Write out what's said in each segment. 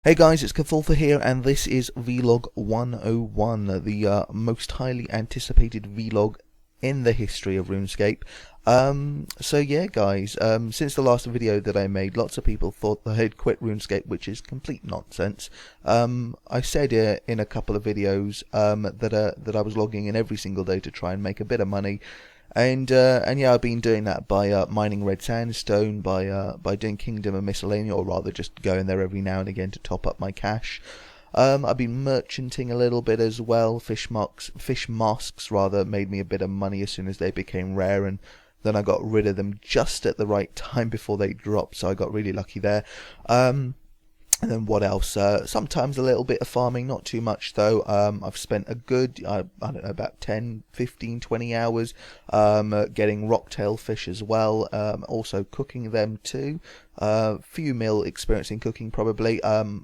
Hey guys, it's Cthulthu here, and this is Vlog 101, the most highly anticipated vlog in the history of RuneScape. So yeah guys, since the last video that I made, lots of people thought that I had quit RuneScape, which is complete nonsense. I said in a couple of videos that I was logging in every single day to try and make a bit of money. And yeah, I've been doing that by mining red sandstone, by doing Kingdom of Miscellania, or rather just going there every now and again to top up my cash. I've been merchanting a little bit as well. Fish masks rather made me a bit of money as soon as they became rare, and then I got rid of them just at the right time before they dropped, so I got really lucky there. And then what else? Sometimes a little bit of farming, not too much though. I've spent a good, I don't know, about 10, 15, 20 hours getting rocktail fish as well. Also cooking them too. Few mil experience in cooking probably.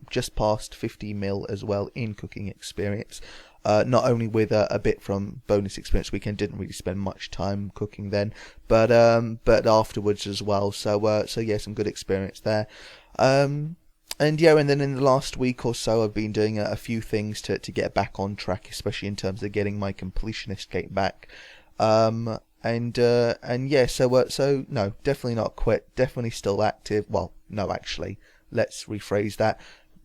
Just past 50 mil as well in cooking experience. Not only with a bit from bonus experience weekend, didn't really spend much time cooking then, but afterwards as well. So yeah, some good experience there. And yeah, and then in the last week or so, I've been doing a few things to get back on track, especially in terms of getting my completionist gate back. And yeah, so no, definitely not quit. Definitely still active. Well, no, actually, let's rephrase that.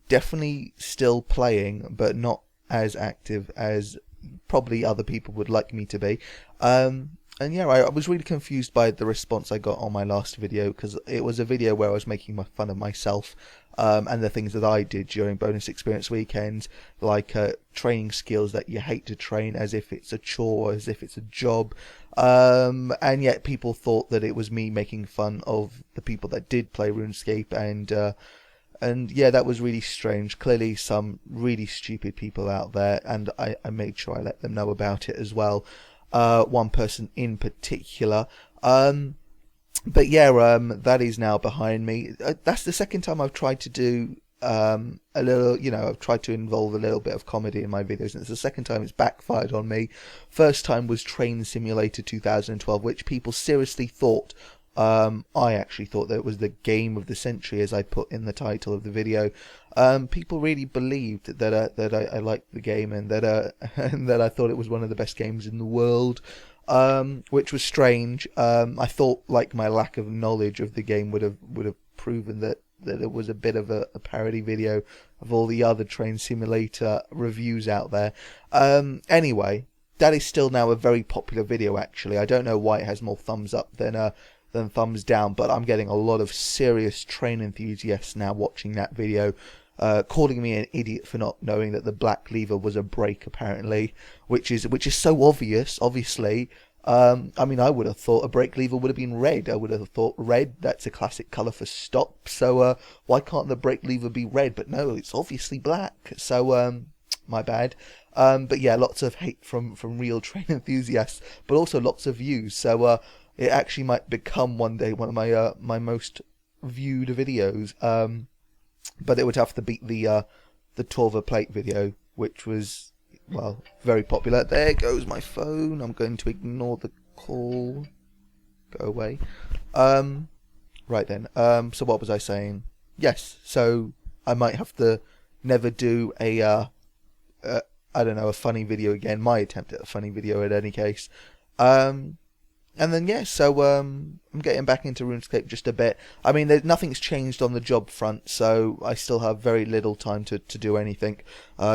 Definitely still playing, but not as active as probably other people would like me to be. And yeah, I was really confused by the response I got on my last video, because it was a video where I was making fun of myself and the things that I did during bonus experience weekends, like training skills that you hate to train as if it's a chore, as if it's a job, and yet people thought that it was me making fun of the people that did play RuneScape, and yeah, that was really strange. Clearly some really stupid people out there, and I made sure I let them know about it as well. One person in particular. But yeah, that is now behind me. That's the second time I've tried to do a little, I've tried to involve a little bit of comedy in my videos, and it's the second time it's backfired on me. First time was Train Simulator 2012, which people seriously thought, I actually thought that it was the game of the century, as I put in the title of the video. People really believed that I liked the game, and that I thought it was one of the best games in the world, which was strange. I thought like my lack of knowledge of the game would have proven that it was a bit of a parody video of all the other Train Simulator reviews out there. Anyway, that is still now a very popular video. Actually, I don't know why it has more thumbs up than thumbs down, but I'm getting a lot of serious train enthusiasts now watching that video, calling me an idiot for not knowing that the black lever was a brake, apparently, which is so obvious. Obviously, I mean, I would have thought a brake lever would have been red. I would have thought red. That's a classic color for stop. So why can't the brake lever be red? But no, it's obviously black. So my bad. But yeah, lots of hate from real train enthusiasts, but also lots of views. So it actually might become one day one of my my most viewed videos. But it would have to beat the Torva plate video, which was, well, very popular. There goes my phone. I'm going to ignore the call. Go away. Right then. So what was I saying? Yes. So I might have to never do I don't know, a funny video again. My attempt at a funny video, in any case. And then yeah, so I'm getting back into RuneScape just a bit. I mean, nothing's changed on the job front, so I still have very little time to do anything.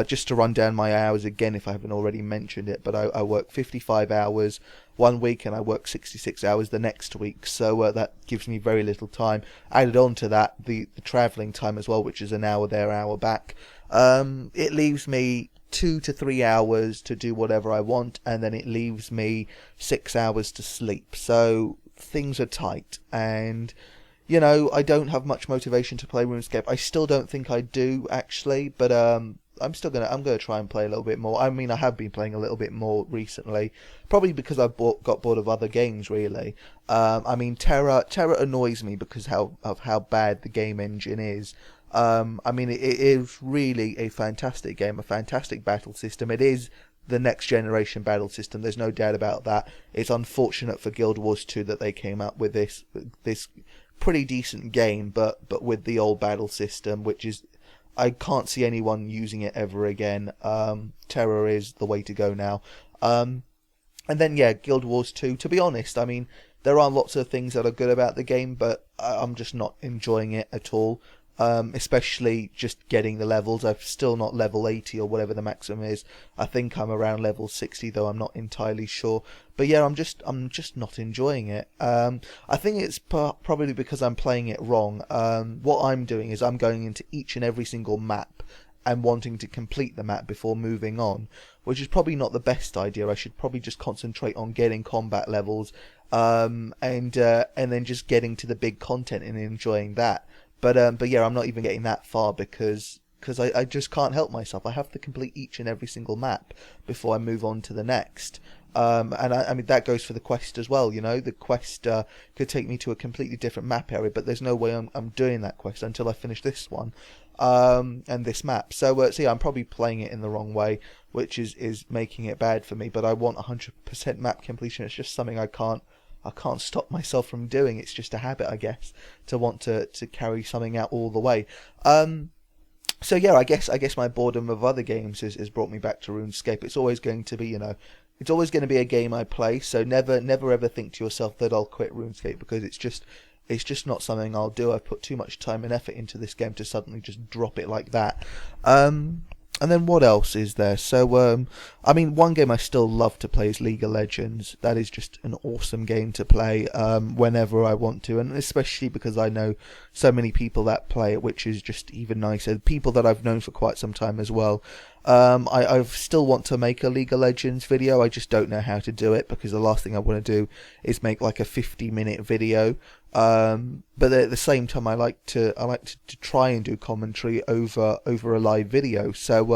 Just to run down my hours again, if I haven't already mentioned it, but I work 55 hours one week, and I work 66 hours the next week, so that gives me very little time. Added on to that, the travelling time as well, which is an hour there, hour back. It leaves me 2 to 3 hours to do whatever I want, and then it leaves me 6 hours to sleep. So things are tight, and I don't have much motivation to play RuneScape. I still don't think I do, actually, but I'm gonna try and play a little bit more. I mean, I have been playing a little bit more recently, probably because I've got bored of other games, really. I mean, Terra annoys me because of how bad the game engine is. I mean, it is really a fantastic game, a fantastic battle system. It is the next generation battle system. There's no doubt about that. It's unfortunate for Guild Wars 2 that they came up with this pretty decent game, but with the old battle system, which is I can't see anyone using it ever again. Terror is the way to go now. And then yeah, Guild Wars 2. To be honest, I mean, there are lots of things that are good about the game, but I'm just not enjoying it at all. Especially just getting the levels. I'm still not level 80 or whatever the maximum is. I think I'm around level 60, though I'm not entirely sure. But yeah, I'm just not enjoying it. I think it's probably because I'm playing it wrong. What I'm doing is I'm going into each and every single map and wanting to complete the map before moving on, which is probably not the best idea. I should probably just concentrate on getting combat levels, and then just getting to the big content and enjoying that. But yeah, I'm not even getting that far because I just can't help myself. I have to complete each and every single map before I move on to the next. And I mean, that goes for the quest as well, you know. The quest could take me to a completely different map area, but there's no way I'm doing that quest until I finish this one, and this map. So yeah, I'm probably playing it in the wrong way, which is making it bad for me. But I want 100% map completion. It's just something I can't stop myself from doing. It's just a habit, I guess, to want to carry something out all the way. So yeah, I guess my boredom of other games has brought me back to RuneScape. It's always going to be, you know, it's always going to be a game I play. So never ever think to yourself that I'll quit RuneScape, because it's just not something I'll do. I've put too much time and effort into this game to suddenly just drop it like that. And then what else is there? So, I mean, one game I still love to play is League of Legends. That is just an awesome game to play whenever I want to, and especially because I know so many people that play it, which is just even nicer. People that I've known for quite some time as well. I still want to make a League of Legends video. I just don't know how to do it, because the last thing I want to do is make like a 50-minute video. But at the same time, I like to try and do commentary over a live video. So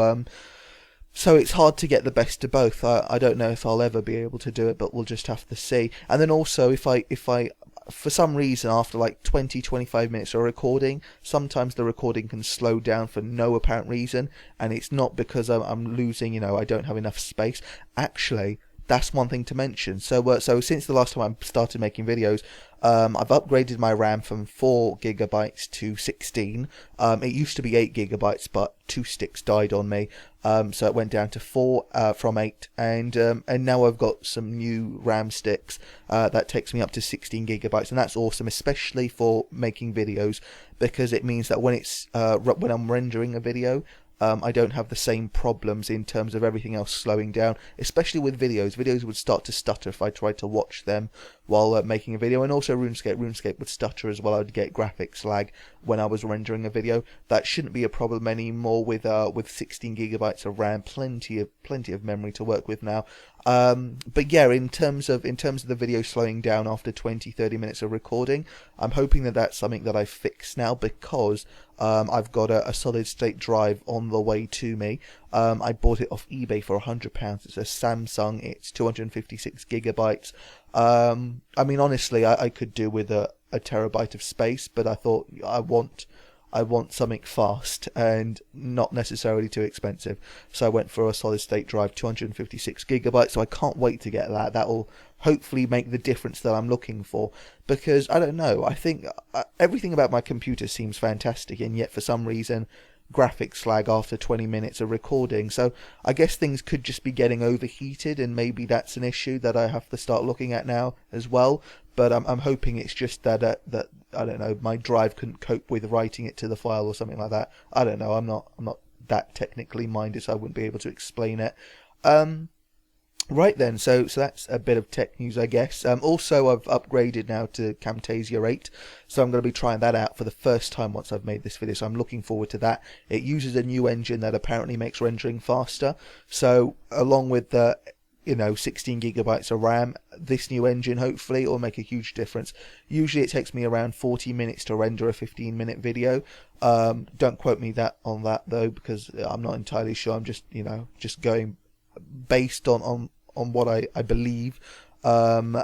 it's hard to get the best of both. I don't know if I'll ever be able to do it, but we'll just have to see. And then also, if I for some reason, after like 20-25 minutes of recording, sometimes the recording can slow down for no apparent reason, and it's not because I'm losing, you know, I don't have enough space. Actually, that's one thing to mention. So since the last time I started making videos, I've upgraded my RAM from 4 gigabytes to 16. It used to be 8 gigabytes, but 2 sticks died on me, so it went down to 4 from 8, and now I've got some new RAM sticks that takes me up to 16 gigabytes, and that's awesome, especially for making videos, because it means that when I'm rendering a video, I don't have the same problems in terms of everything else slowing down, especially with videos. Videos would start to stutter if I tried to watch them while making a video, and also RuneScape would stutter as well. I would get graphics lag when I was rendering a video. That shouldn't be a problem anymore with 16 gigabytes of RAM, plenty of memory to work with now. But yeah, in terms of the video slowing down after 20-30 minutes of recording, I'm hoping that that's something that I've fixed now, because I've got a solid state drive on the way to me. I bought it off eBay for £100. It's a Samsung. It's 256 gigabytes. I mean, honestly, I could do with a terabyte of space, but I thought I want something fast and not necessarily too expensive. So I went for a solid state drive, 256 gigabytes. So I can't wait to get that. That will hopefully make the difference that I'm looking for. Because, I don't know, I think everything about my computer seems fantastic, and yet for some reason graphics lag after 20 minutes of recording. So I guess things could just be getting overheated, and maybe that's an issue that I have to start looking at now as well. But I'm hoping it's just that I don't know, my drive couldn't cope with writing it to the file or something like that. I don't know. I'm not that technically minded, so I wouldn't be able to explain it. Right then, so that's a bit of tech news, I guess. Also, I've upgraded now to Camtasia 8, so I'm going to be trying that out for the first time once I've made this video, so I'm looking forward to that. It uses a new engine that apparently makes rendering faster, so along with the 16 gigabytes of RAM, this new engine hopefully will make a huge difference. Usually it takes me around 40 minutes to render a 15-minute video. Don't quote me on that though, because I'm not entirely sure. I'm just going based on what I believe. And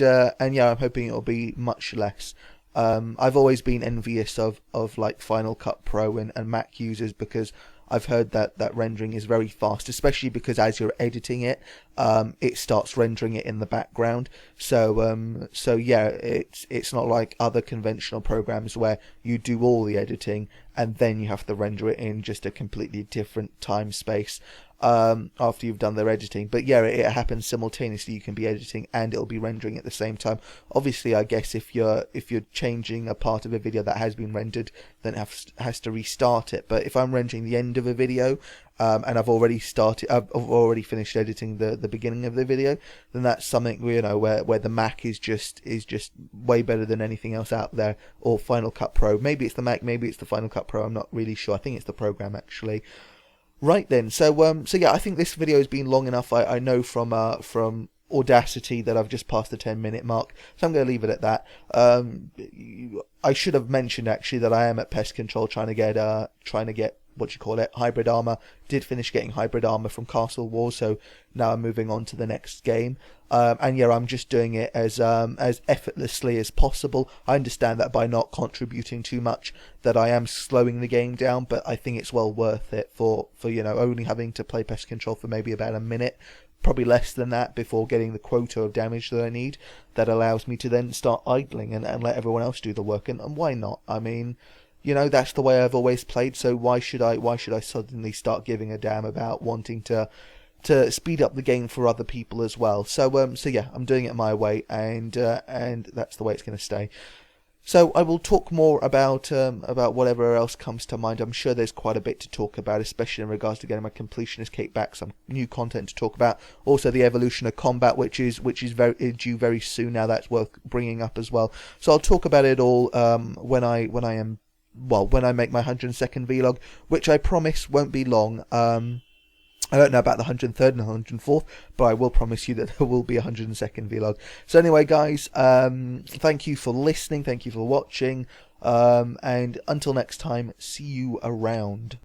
yeah, I'm hoping it'll be much less. I've always been envious of like Final Cut Pro and Mac users, because I've heard that rendering is very fast, especially because as you're editing it, it starts rendering it in the background. So yeah, it's not like other conventional programs where you do all the editing and then you have to render it in just a completely different time space after you've done their editing. But yeah, it happens simultaneously. You can be editing and it'll be rendering at the same time. Obviously, I guess if you're changing a part of a video that has been rendered, then it has to restart it. But if I'm rendering the end of a video, and I've already finished editing the beginning of the video, then that's something, you know, where the Mac is just way better than anything else out there, or Final Cut Pro. Maybe it's the Mac, maybe it's the Final Cut Pro. I'm not really sure. I think it's the program actually. Right then, so yeah, I think this video has been long enough. I know from Audacity that I've just passed the 10-minute mark, so I'm going to leave it at that. I should have mentioned actually that I am at Pest Control trying to get what you call it, hybrid armor. Did finish getting hybrid armor from Castle Wars, so now I'm moving on to the next game. And yeah, I'm just doing it as effortlessly as possible. I understand that by not contributing too much, that I am slowing the game down, but I think it's well worth it for you know, only having to play Pest Control for maybe about a minute, probably less than that, before getting the quota of damage that I need. That allows me to then start idling and let everyone else do the work. And why not? I mean, you know, that's the way I've always played, so why should I suddenly start giving a damn about wanting to speed up the game for other people as well? So yeah, I'm doing it my way, and that's the way it's going to stay. So I will talk more about whatever else comes to mind. I'm sure there's quite a bit to talk about, especially in regards to getting my completionist cape back, some new content to talk about. Also the evolution of combat, which is very due very soon now. That's worth bringing up as well. So I'll talk about it all when I make my 102nd vlog, which I promise won't be long. I don't know about the 103rd and 104th, but I will promise you that there will be a 102nd vlog. So anyway, guys, thank you for listening, thank you for watching, and until next time, see you around.